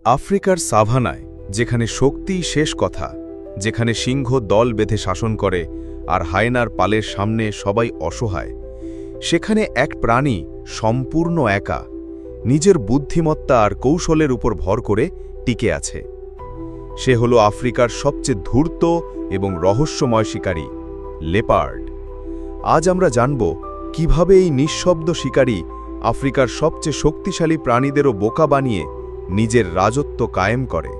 আফ্রিকার সাভানায়, যেখানে শক্তিই শেষ কথা, যেখানে সিংহ দল বেঁধে শাসন করে আর হায়েনার পালের সামনে সবাই অসহায়, সেখানে এক প্রাণী সম্পূর্ণ একা, নিজের বুদ্ধিমত্তা আর কৌশলের উপর ভর করে টিকে আছে। সে হলো আফ্রিকার সবচেয়ে ধূর্ত এবং রহস্যময় শিকারী, লেপার্ড। আজ আমরা জানব কিভাবে এই নিঃশব্দ শিকারী আফ্রিকার সবচেয়ে শক্তিশালী প্রাণীদেরও বোকা বানিয়ে নিজের রাজত্ব কায়েম করে।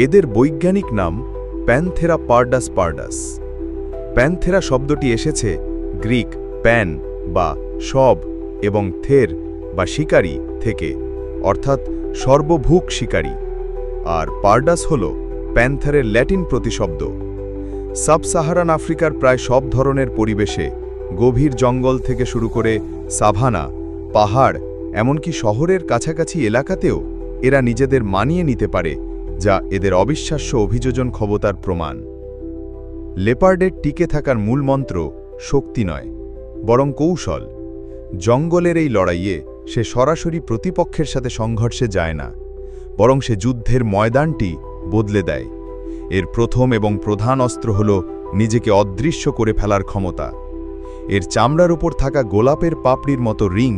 এদের বৈজ্ঞানিক নাম প্যানথেরা পার্ডাস পার্ডাস। প্যানথেরা শব্দটি এসেছে গ্রিক প্যান বা সব এবং থের বা শিকারী থেকে, অর্থাৎ সর্বভূক শিকারী, আর পার্ডাস হল প্যানথেরের ল্যাটিন প্রতিশব্দ। সাব সাহারান আফ্রিকার প্রায় সব ধরনের পরিবেশে, গভীর জঙ্গল থেকে শুরু করে সাভানা, পাহাড়, এমনকি শহরের কাছাকাছি এলাকাতেও এরা নিজেদের মানিয়ে নিতে পারে, যা এদের অবিশ্বাস্য অভিযোজন ক্ষমতার প্রমাণ। লেপার্ডের টিকে থাকার মূল মন্ত্র শক্তি নয়, বরং কৌশল। জঙ্গলের এই লড়াইয়ে সে সরাসরি প্রতিপক্ষের সাথে সংঘর্ষে যায় না, বরং সে যুদ্ধের ময়দানটি বদলে দেয়। এর প্রথম এবং প্রধান অস্ত্র হল নিজেকে অদৃশ্য করে ফেলার ক্ষমতা। এর চামড়ার উপর থাকা গোলাপের পাপড়ির মতো রিং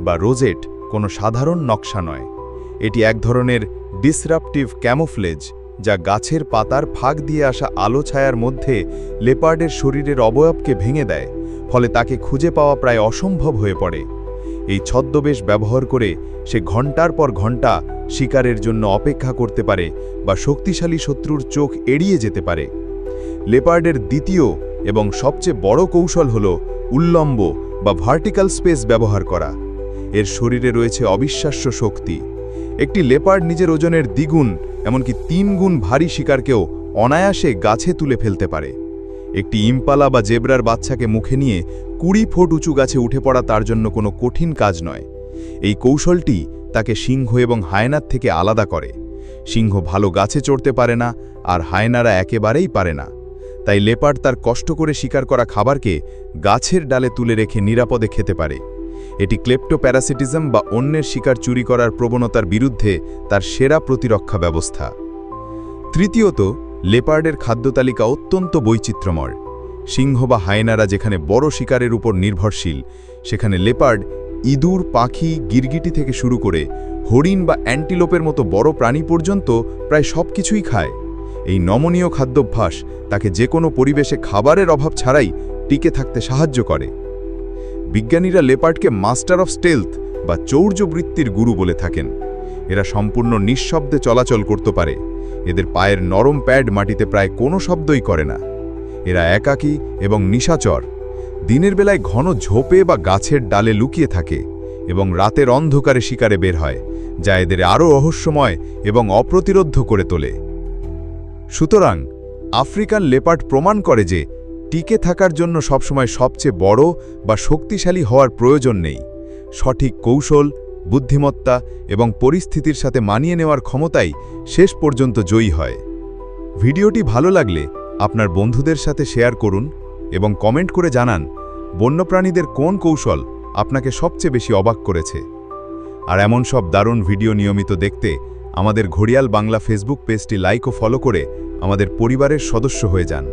বা রোজেট কোনো সাধারণ নকশা নয়। এটি এক ধরনের ডিসরাপটিভ ক্যামোফ্লেজ, যা গাছের পাতার ফাঁক দিয়ে আসা আলো ছায়ার মধ্যে লেপার্ডের শরীরের অবয়বকে ভেঙে দেয়, ফলে তাকে খুঁজে পাওয়া প্রায় অসম্ভব হয়ে পড়ে। এই ছদ্মবেশ ব্যবহার করে সে ঘণ্টার পর ঘণ্টা শিকারের জন্য অপেক্ষা করতে পারে বা শক্তিশালী শত্রুর চোখ এড়িয়ে যেতে পারে। লেপার্ডের দ্বিতীয় এবং সবচেয়ে বড় কৌশল হল উল্লম্ব বা ভার্টিক্যাল স্পেস ব্যবহার করা। এর শরীরে রয়েছে অবিশ্বাস্য শক্তি। একটি লেপার্ড নিজের ওজনের দ্বিগুণ, এমনকি 3 গুণ ভারী শিকারকেও অনায়াসে গাছে তুলে ফেলতে পারে। একটি ইম্পালা বা জেব্রার বাচ্চাকে মুখে নিয়ে 20 ফুট উঁচু গাছে উঠে পড়া তার জন্য কোনো কঠিন কাজ নয়। এই কৌশলটি তাকে সিংহ এবং হায়নার থেকে আলাদা করে। সিংহ ভালো গাছে চড়তে পারে না, আর হায়নারা একেবারেই পারে না। তাই লেপার্ড তার কষ্ট করে শিকার করা খাবারকে গাছের ডালে তুলে রেখে নিরাপদে খেতে পারে। এটি ক্লেপ্টোপ্যারাসিটিজম বা অন্যের শিকার চুরি করার প্রবণতার বিরুদ্ধে তার সেরা প্রতিরক্ষা ব্যবস্থা। তৃতীয়ত, লেপার্ডের খাদ্যতালিকা অত্যন্ত বৈচিত্র্যময়। সিংহ বা হায়নারা যেখানে বড় শিকারের উপর নির্ভরশীল, সেখানে লেপার্ড ইঁদুর, পাখি, গিরগিটি থেকে শুরু করে হরিণ বা অ্যান্টিলোপের মতো বড় প্রাণী পর্যন্ত প্রায় সব কিছুই খায়। এই নমনীয় খাদ্যাভ্যাস তাকে যে কোনো পরিবেশে খাবারের অভাব ছাড়াই টিকে থাকতে সাহায্য করে। বিজ্ঞানীরা লেপার্ডকে মাস্টার অফ স্টেলথ বা চৌর্যবৃত্তির গুরু বলে থাকেন। এরা সম্পূর্ণ নিঃশব্দে চলাচল করতে পারে। এদের পায়ের নরম প্যাড মাটিতে প্রায় কোনো শব্দই করে না। এরা একাকী এবং নিশাচর। দিনের বেলায় ঘন ঝোপে বা গাছের ডালে লুকিয়ে থাকে এবং রাতের অন্ধকারে শিকারে বের হয়, যা এদের আরও রহস্যময় এবং অপ্রতিরোধ্য করে তোলে। সুতরাং আফ্রিকান লেপার্ড প্রমাণ করে যে টিকে থাকার জন্য সবসময় সবচেয়ে বড় বা শক্তিশালী হওয়ার প্রয়োজন নেই। সঠিক কৌশল, বুদ্ধিমত্তা এবং পরিস্থিতির সাথে মানিয়ে নেওয়ার ক্ষমতাই শেষ পর্যন্ত জয়ী হয়। ভিডিওটি ভালো লাগলে আপনার বন্ধুদের সাথে শেয়ার করুন এবং কমেন্ট করে জানান বন্যপ্রাণীদের কোন কৌশল আপনাকে সবচেয়ে বেশি অবাক করেছে। আর এমন সব দারুণ ভিডিও নিয়মিত দেখতে আমাদের ঘড়িয়াল বাংলা ফেসবুক পেজটি লাইক ও ফলো করে আমাদের পরিবারের সদস্য হয়ে যান।